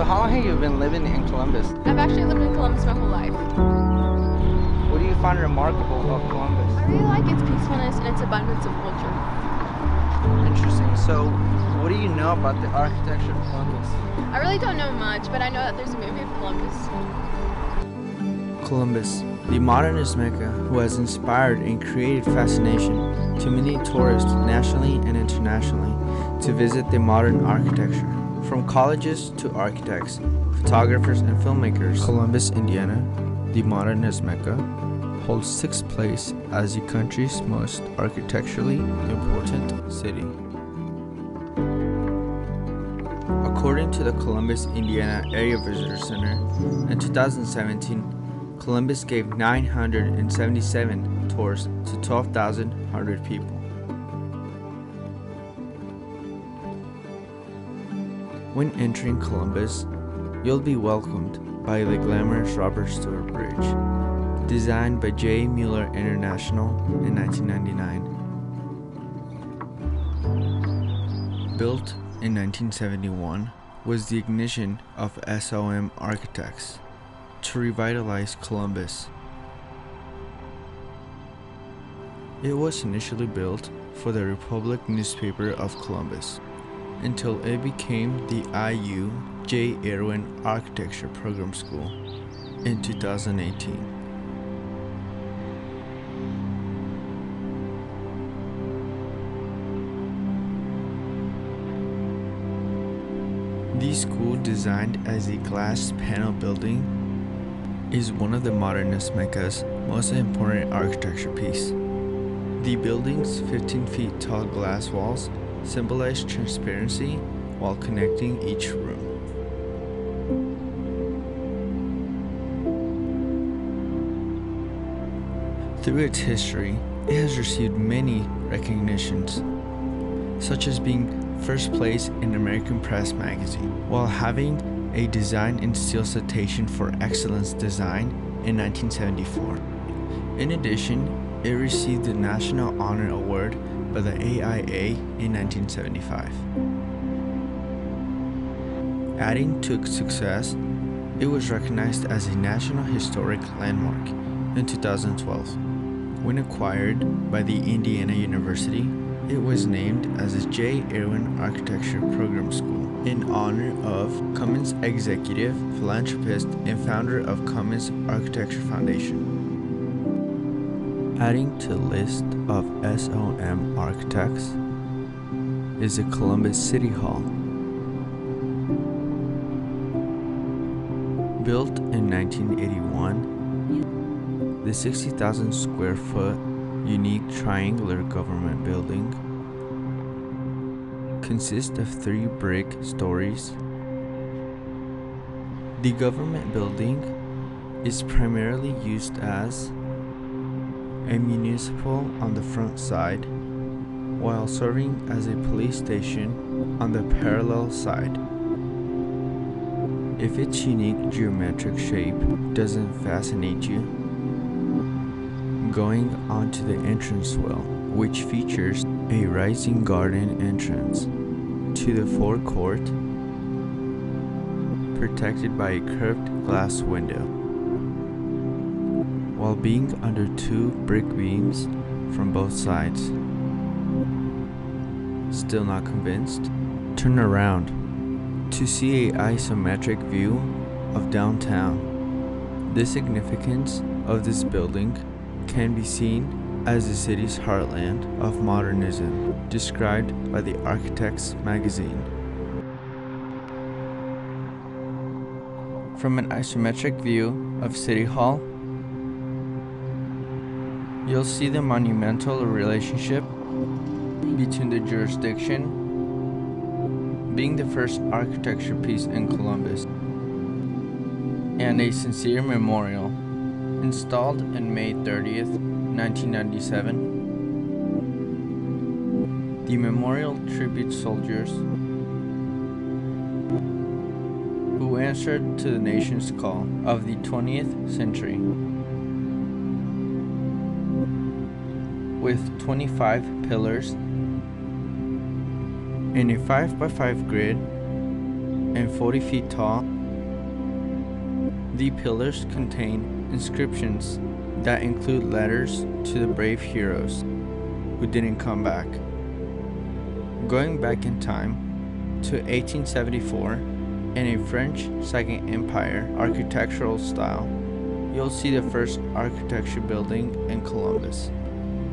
So how long have you been living in Columbus? I've actually lived in Columbus my whole life. What do you find remarkable about Columbus? I really like its peacefulness and its abundance of culture. Interesting. So what do you know about the architecture of Columbus? I really don't know much, but I know that there's a movie of Columbus. Columbus, the modernist Mecca who has inspired and created fascination to many tourists nationally and internationally to visit the modern architecture. From colleges to architects, photographers and filmmakers, Columbus, Indiana, the modernist Mecca, holds 6th place as the country's most architecturally important city. According to the Columbus, Indiana Area Visitor Center, in 2017, Columbus gave 977 tours to 12,100 people. When entering Columbus, you'll be welcomed by the glamorous Robert Stewart Bridge, designed by J. Mueller International in 1999. Built in 1971, was the ignition of SOM architects to revitalize Columbus. It was initially built for the Republic newspaper of Columbus until it became the IU J. Irwin Architecture Program School in 2018. The school, designed as a glass panel building, is one of the modernist Mecca's most important architecture piece. The building's 15 feet tall glass walls symbolize transparency while connecting each room. Through its history, it has received many recognitions, such as being first place in American Press magazine, while having a Design in Steel citation for excellence design in 1974. In addition, it received the National Honor Award by the AIA in 1975. Adding to its success, it was recognized as a National Historic Landmark in 2012. When acquired by the Indiana University, it was named as a J. Irwin Architecture Program School in honor of Cummins executive, philanthropist, and founder of Cummins Architecture Foundation. Adding to the list of SOM architects is the Columbus City Hall. Built in 1981, the 60,000 square foot unique triangular government building consists of 3 brick stories. The government building is primarily used as a municipal on the front side, while serving as a police station on the parallel side. If its unique geometric shape doesn't fascinate you, going onto the entranceway, which features a rising garden entrance to the forecourt, protected by a curved glass window, while being under 2 brick beams from both sides. Still not convinced? Turn around to see an isometric view of downtown. The significance of this building can be seen as the city's heartland of modernism, described by the Architects magazine. From an isometric view of City Hall, you'll see the monumental relationship between the jurisdiction being the first architecture piece in Columbus and a sincere memorial installed on May 30th, 1997. The memorial tributes soldiers who answered to the nation's call of the 20th century. With 25 pillars in a 5x5 grid, and 40 feet tall. The pillars contain inscriptions that include letters to the brave heroes who didn't come back. Going back in time to 1874, in a French Second Empire architectural style, you'll see the first architecture building in Columbus.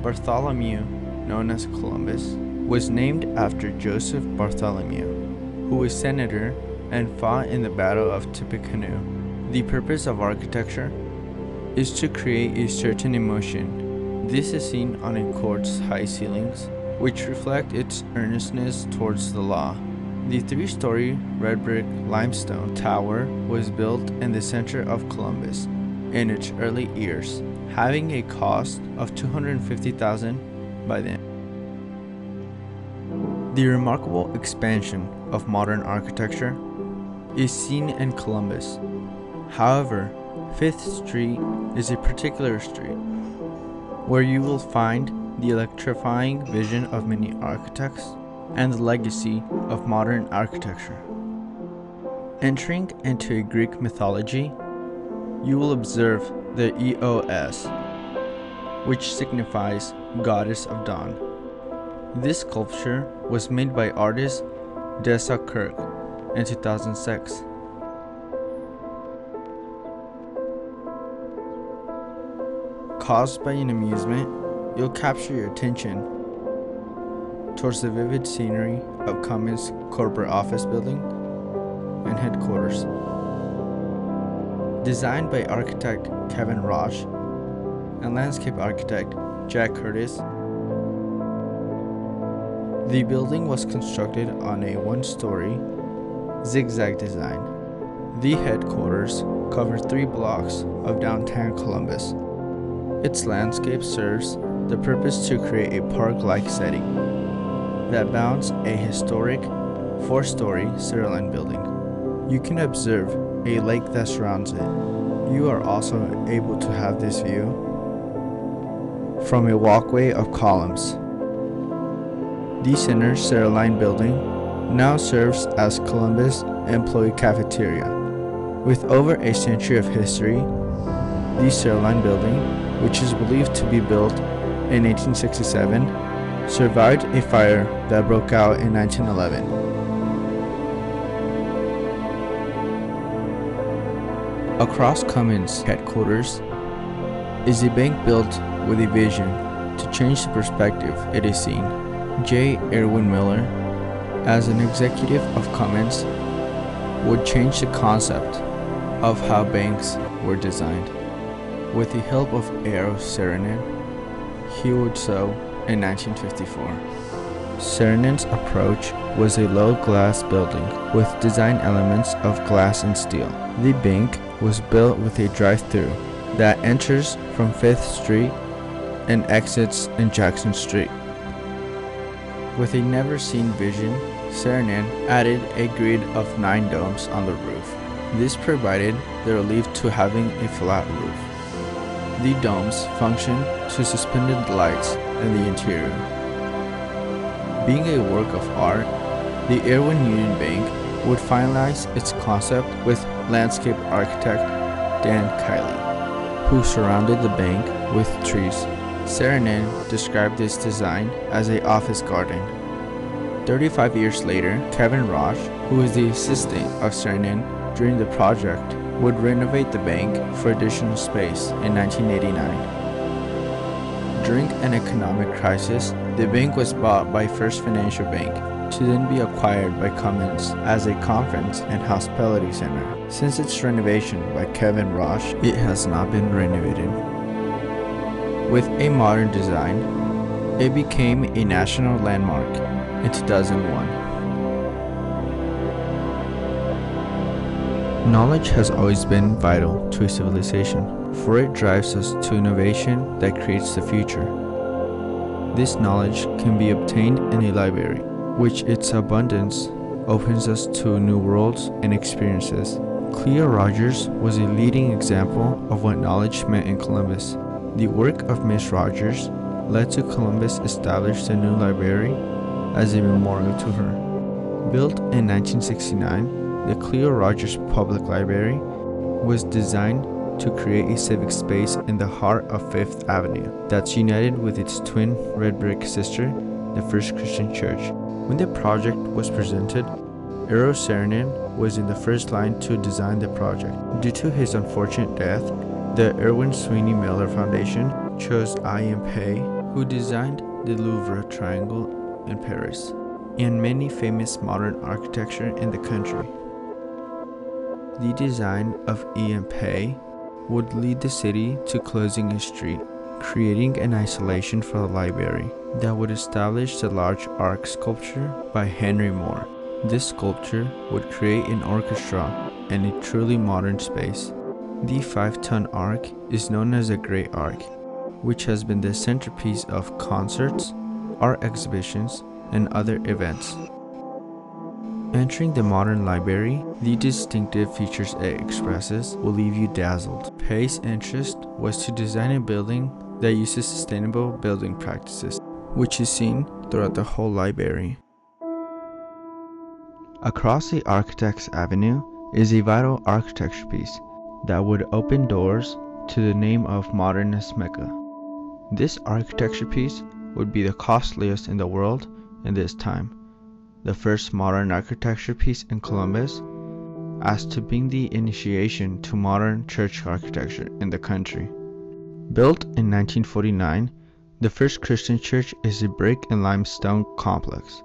Bartholomew, known as Columbus, was named after Joseph Bartholomew, who was senator and fought in the Battle of Tippecanoe. The purpose of architecture is to create a certain emotion. This is seen on a court's high ceilings, which reflect its earnestness towards the law. The 3-story red brick limestone tower was built in the center of Columbus in its early years, having a cost of $250,000 by then. The remarkable expansion of modern architecture is seen in Columbus. However, 5th Street is a particular street where you will find the electrifying vision of many architects and the legacy of modern architecture. Entering into a Greek mythology, you will observe the Eos, which signifies Goddess of Dawn. This sculpture was made by artist Dessa Kirk in 2006. Caused by an amusement, you'll capture your attention towards the vivid scenery of Cummins' corporate office building and headquarters. Designed by architect Kevin Roche and landscape architect Jack Curtis, the building was constructed on a 1-story zigzag design. The headquarters covers 3 blocks of downtown Columbus. Its landscape serves the purpose to create a park-like setting that bounds a historic 4-story Cerulean building. You can observe a lake that surrounds it. You are also able to have this view from a walkway of columns. The center Cerulean building now serves as Columbus Employee Cafeteria. With over a century of history, the Cerulean building, which is believed to be built in 1867, survived a fire that broke out in 1911. Across Cummins' headquarters is a bank built with a vision to change the perspective it is seen. J. Erwin Miller, as an executive of Cummins, would change the concept of how banks were designed. With the help of Eero Saarinen, he would so in 1954. Saarinen's approach was a low glass building with design elements of glass and steel. The bank was built with a drive-through that enters from 5th Street and exits in Jackson Street. With a never-seen vision, Saarinen added a grid of 9 domes on the roof. This provided the relief to having a flat roof. The domes function to suspended lights in the interior. Being a work of art, the Erwin Union Bank would finalize its concept with landscape architect Dan Kiley, who surrounded the bank with trees. Saarinen described this design as an office garden. 35 years later, Kevin Roche, who was the assistant of Saarinen during the project, would renovate the bank for additional space in 1989. During an economic crisis, the bank was bought by First Financial Bank to then be acquired by Cummins as a conference and hospitality center. Since its renovation by Kevin Roche, it has not been renovated. With a modern design, it became a national landmark in 2001. Knowledge has always been vital to a civilization, for it drives us to innovation that creates the future. This knowledge can be obtained in a library, which its abundance opens us to new worlds and experiences. Cleo Rogers was a leading example of what knowledge meant in Columbus. The work of Miss Rogers led to Columbus establish the new library as a memorial to her. Built in 1969, The Cleo Rogers Public Library was designed to create a civic space in the heart of Fifth Avenue that's united with its twin red brick sister, the First Christian Church. When the project was presented, Eero Saarinen was in the first line to design the project. Due to his unfortunate death, the Erwin Sweeney Miller Foundation chose Eyvi H.P, who designed the Louvre Triangle in Paris, and many famous modern architecture in the country. The design of Eyvi H.P would lead the city to closing a street, creating an isolation for the library that would establish the large arch sculpture by Henry Moore. This sculpture would create an orchestra and a truly modern space. The 5-ton arch is known as a Great Arch, which has been the centerpiece of concerts, art exhibitions, and other events. Entering the modern library, the distinctive features it expresses will leave you dazzled. Pei's interest was to design a building that uses sustainable building practices, which is seen throughout the whole library. Across the Architects Avenue is a vital architecture piece that would open doors to the name of Modernist Mecca. This architecture piece would be the costliest in the world in this time, the first modern architecture piece in Columbus, as to being the initiation to modern church architecture in the country. Built in 1949, the First Christian Church is a brick and limestone complex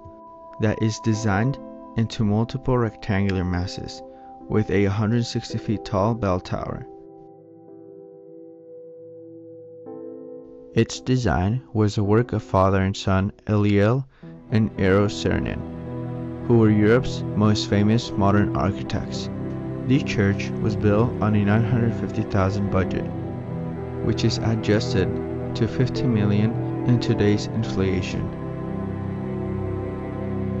that is designed into multiple rectangular masses with a 160 feet tall bell tower. Its design was a work of father and son Eliel and Eero Saarinen, who were Europe's most famous modern architects. The church was built on a $950,000 budget, which is adjusted to $50 million in today's inflation.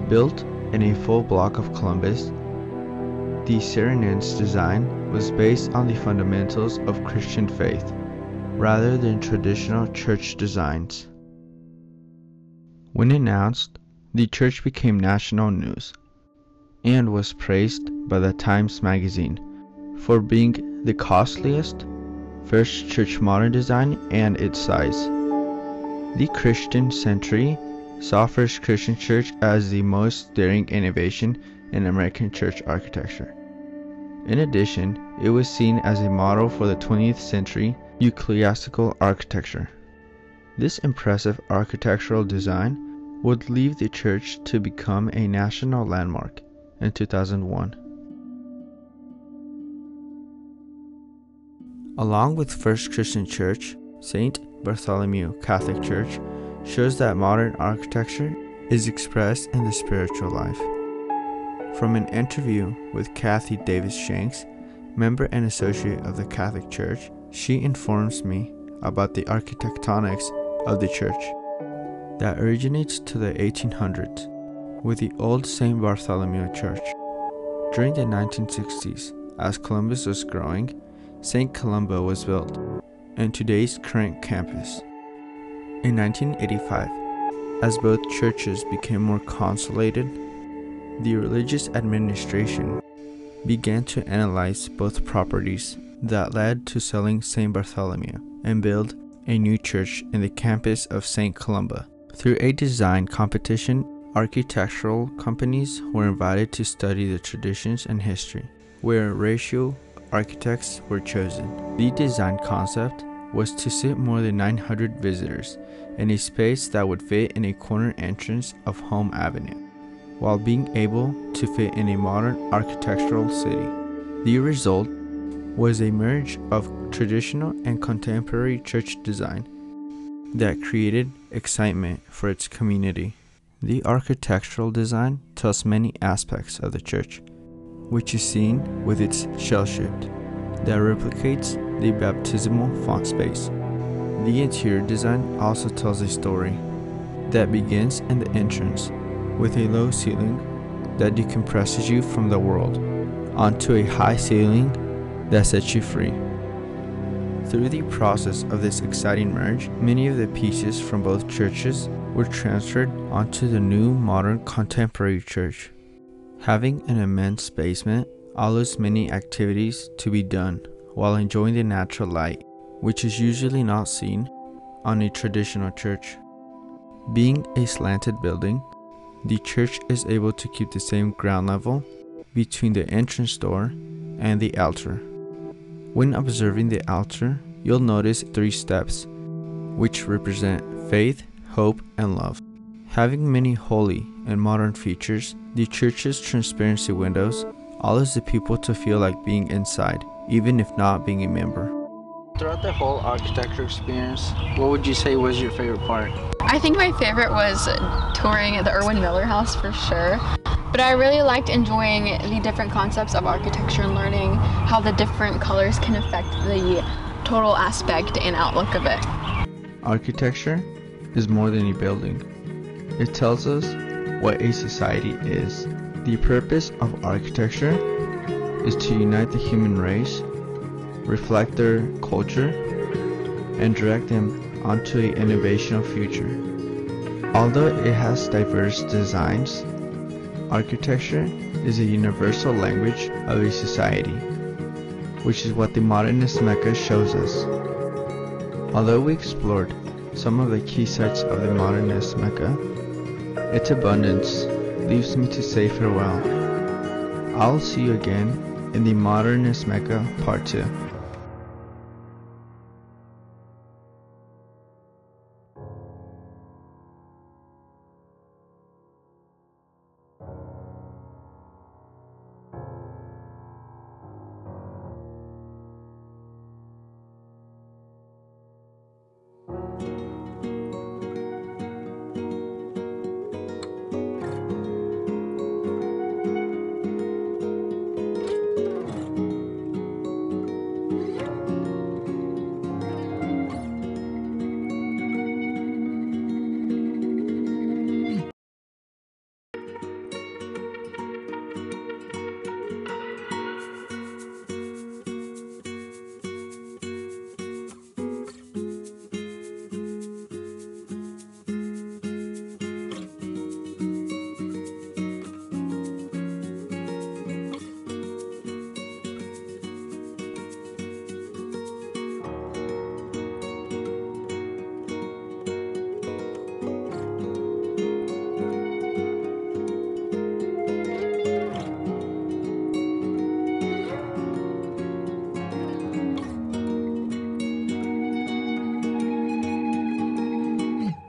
Built in a full block of Columbus, the Saarinen's design was based on the fundamentals of Christian faith, rather than traditional church designs. When announced, the church became national news and was praised by the Times Magazine for being the costliest first church modern design and its size. The Christian Century saw First Christian Church as the most daring innovation in American church architecture. In addition, it was seen as a model for the 20th century ecclesiastical architecture. This impressive architectural design would lead the church to become a national landmark in 2001. Along with First Christian Church, St. Bartholomew Catholic Church shows that modern architecture is expressed in the spiritual life. From an interview with Kathy Davis Shanks, member and associate of the Catholic Church, she informs me about the architectonics of the church that originates to the 1800s with the old St. Bartholomew Church. During the 1960s, as Columbus was growing, St. Columba was built, and today's current campus. In 1985, as both churches became more consolidated, the religious administration began to analyze both properties that led to selling St. Bartholomew and build a new church in the campus of St. Columba. Through a design competition, architectural companies were invited to study the traditions and history, where ratio architects were chosen. The design concept was to sit more than 900 visitors in a space that would fit in a corner entrance of Home Avenue, while being able to fit in a modern architectural city. The result was a merge of traditional and contemporary church design that created excitement for its community. The architectural design tells many aspects of the church, which is seen with its shell shape that replicates the baptismal font space. The interior design also tells a story that begins in the entrance with a low ceiling that decompresses you from the world onto a high ceiling that sets you free. Through the process of this exciting merge, many of the pieces from both churches were transferred onto the new modern contemporary church. Having an immense basement allows many activities to be done while enjoying the natural light, which is usually not seen on a traditional church. Being a slanted building, the church is able to keep the same ground level between the entrance door and the altar. When observing the altar, you'll notice 3 steps, which represent faith, hope, and love. Having many holy and modern features, the church's transparency windows allows the people to feel like being inside, even if not being a member. Throughout the whole architecture experience, what would you say was your favorite part? I think my favorite was touring the Irwin Miller House for sure. But I really liked enjoying the different concepts of architecture and learning how the different colors can affect the total aspect and outlook of it. Architecture is more than a building. It tells us what a society is. The purpose of architecture is to unite the human race, reflect their culture, and direct them onto an innovational future. Although it has diverse designs, architecture is a universal language of a society, which is what the Modernist Mecca shows us. Although we explored some of the key sites of the Modernist Mecca, its abundance leaves me to say farewell. I'll see you again in the Modernist Mecca Part 2.